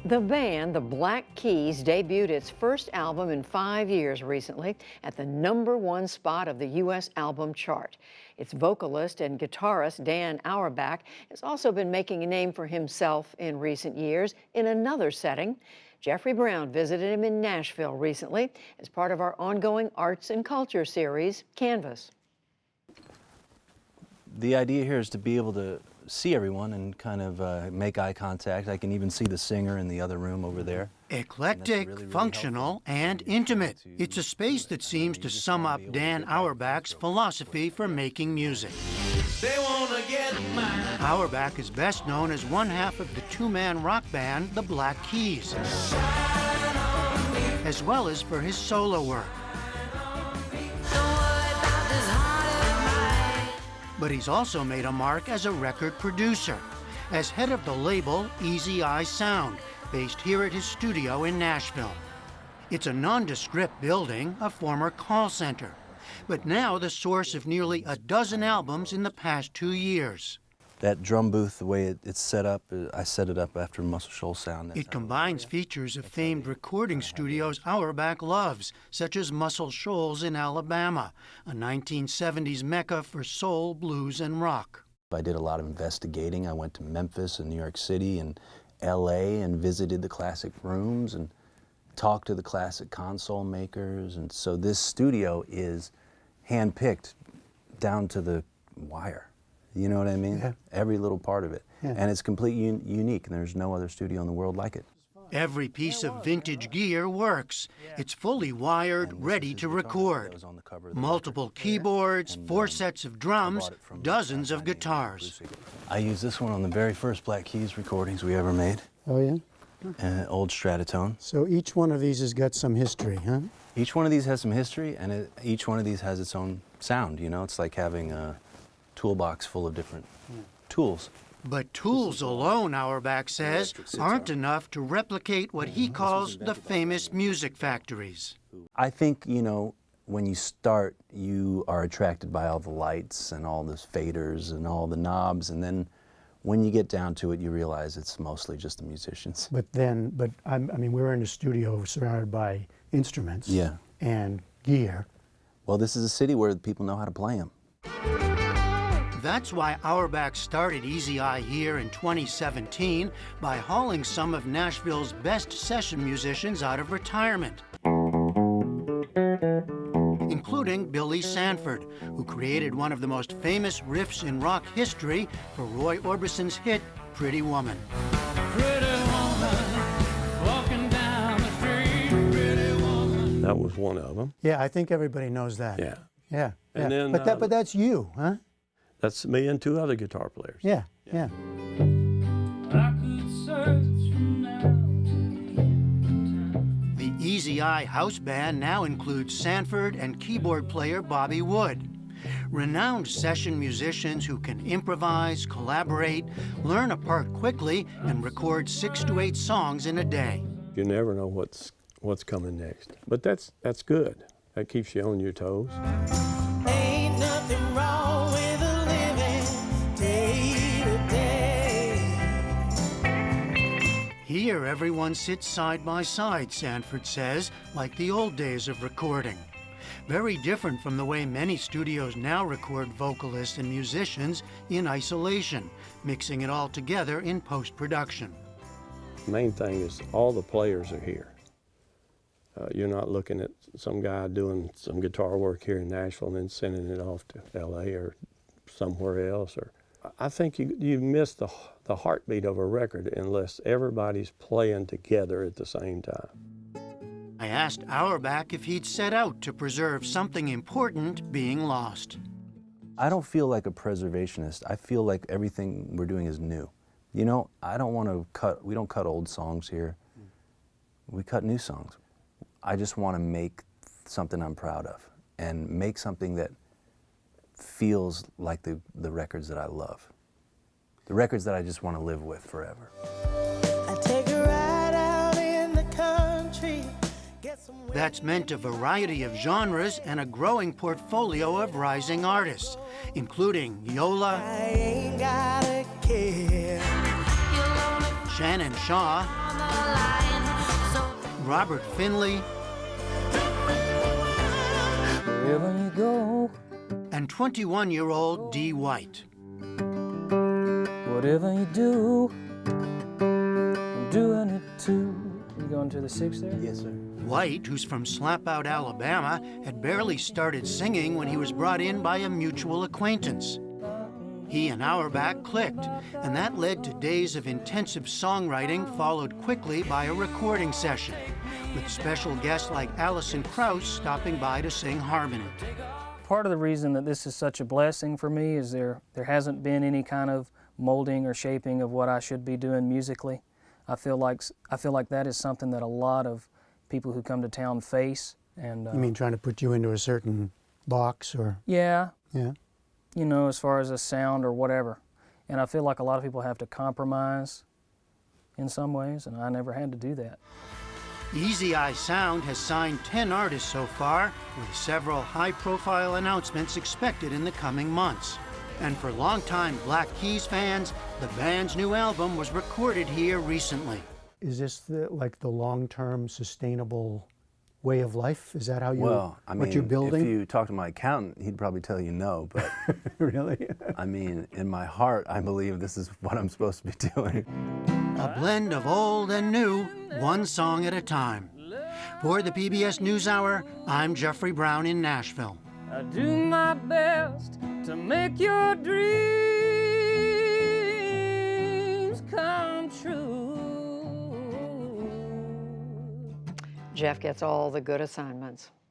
The band, the Black Keys, debuted its first album in 5 years recently at the #1 spot of the U.S. album chart. Its vocalist and guitarist, Dan Auerbach, has also been making a name for himself in recent years in another setting. Jeffrey Brown visited him in Nashville recently as part of our ongoing arts and culture series, Canvas. The idea here is to be able to see everyone and kind of make eye contact. I can even see the singer in the other room over there. Eclectic, functional, and intimate. It's a space that seems to sum up Dan Auerbach's philosophy for making music. They wanna get mine. Auerbach is best known as one half of the two-man rock band, the Black Keys, as well as for his solo work. But he's also made a mark as a record producer, as head of the label Easy Eye Sound, based here at his studio in Nashville. It's a nondescript building, a former call center, but now the source of nearly a dozen albums in the past 2 years. That drum booth, the way it's set up, I set it up after Muscle Shoals sound. It combines features of famed recording studios Auerbach loves, such as Muscle Shoals in Alabama, a 1970s mecca for soul, blues, and rock. I did a lot of investigating. I went to Memphis and New York City and LA and visited the classic rooms and talked to the classic console makers. And so this studio is handpicked down to the wire. You know what I mean? Yeah. Every little part of it. Yeah. And it's completely unique, and there's no other studio in the world like it. Every piece of vintage gear works. It's fully wired, ready to record. Multiple keyboards, 4 sets of drums, dozens of guitars. I used this one on the very first Black Keys recordings we ever made. Oh, yeah? Old Stratotone. So each one of these has got some history, huh? Each one of these has some history, and each one of these has its own sound. You know, it's like having a toolbox full of different tools. But tools alone, Auerbach says, aren't enough to replicate what he calls the famous music factories. I think, you know, when you start, you are attracted by all the lights and all the faders and all the knobs, and then when you get down to it, you realize it's mostly just the musicians. But I mean, we're in a studio surrounded by instruments and gear. Well, this is a city where people know how to play them. That's why Auerbach started Easy Eye here in 2017 by hauling some of Nashville's best session musicians out of retirement, including Billy Sanford, who created one of the most famous riffs in rock history for Roy Orbison's hit, Pretty Woman. Pretty woman, walking down the street, pretty woman. That was one of them. Yeah, I think everybody knows that. Yeah. Yeah. And then, but that's you, huh? That's me and 2 other guitar players. Yeah. I could search from now to The Easy Eye House Band now includes Sanford and keyboard player Bobby Wood, renowned session musicians who can improvise, collaborate, learn a part quickly, and record 6 to 8 songs in a day. You never know what's coming next. But that's good. That keeps you on your toes. Ain't nothing wrong with a living day to day. Here, everyone sits side by side, Sanford says, like the old days of recording. Very different from the way many studios now record vocalists and musicians in isolation, mixing it all together in post-production. The main thing is all the players are here. You're not looking at some guy doing some guitar work here in Nashville and then sending it off to LA or somewhere else. Or I think you miss the heartbeat of a record unless everybody's playing together at the same time. I asked Auerbach if he'd set out to preserve something important being lost. I don't feel like a preservationist. I feel like everything we're doing is new. You know, we don't cut old songs here. We cut new songs. I just want to make something I'm proud of and make something that feels like the records that I love. The records that I just want to live with forever. I take a ride out in the country. That's meant a variety of genres and a growing portfolio of rising artists, including Yola, I ain't gotta care. Shannon Shaw, Robert Finley, Wherever you go, and 21-year-old Dee White. whatever you do, I'm doing it too. You going to the 6th there? Yes, sir. White, who's from Slapout, Alabama, had barely started singing when he was brought in by a mutual acquaintance. He and Auerbach clicked, and that led to days of intensive songwriting, followed quickly by a recording session, with special guests like Alison Krauss stopping by to sing harmony. Part of the reason that this is such a blessing for me is there hasn't been any kind of molding or shaping of what I should be doing musically. I feel like that is something that a lot of people who come to town face. And You mean trying to put you into a certain box or? yeah, Yeah. you know, as far as a sound or whatever. And I feel like a lot of people have to compromise in some ways, and I never had to do that. Easy Eye Sound has signed 10 artists so far, with several high-profile announcements expected in the coming months. And for longtime Black Keys fans, the band's new album was recorded here recently. Is this like the long-term sustainable way of life? Is that how you, Well, I mean, what you're building? if you talk to my accountant, he'd probably tell you no, but Really? I mean, in my heart, I believe this is what I'm supposed to be doing. A blend of old and new, one song at a time. For the PBS NewsHour, I'm Jeffrey Brown in Nashville. I do my best to make your dreams come true. Jeff gets all the good assignments.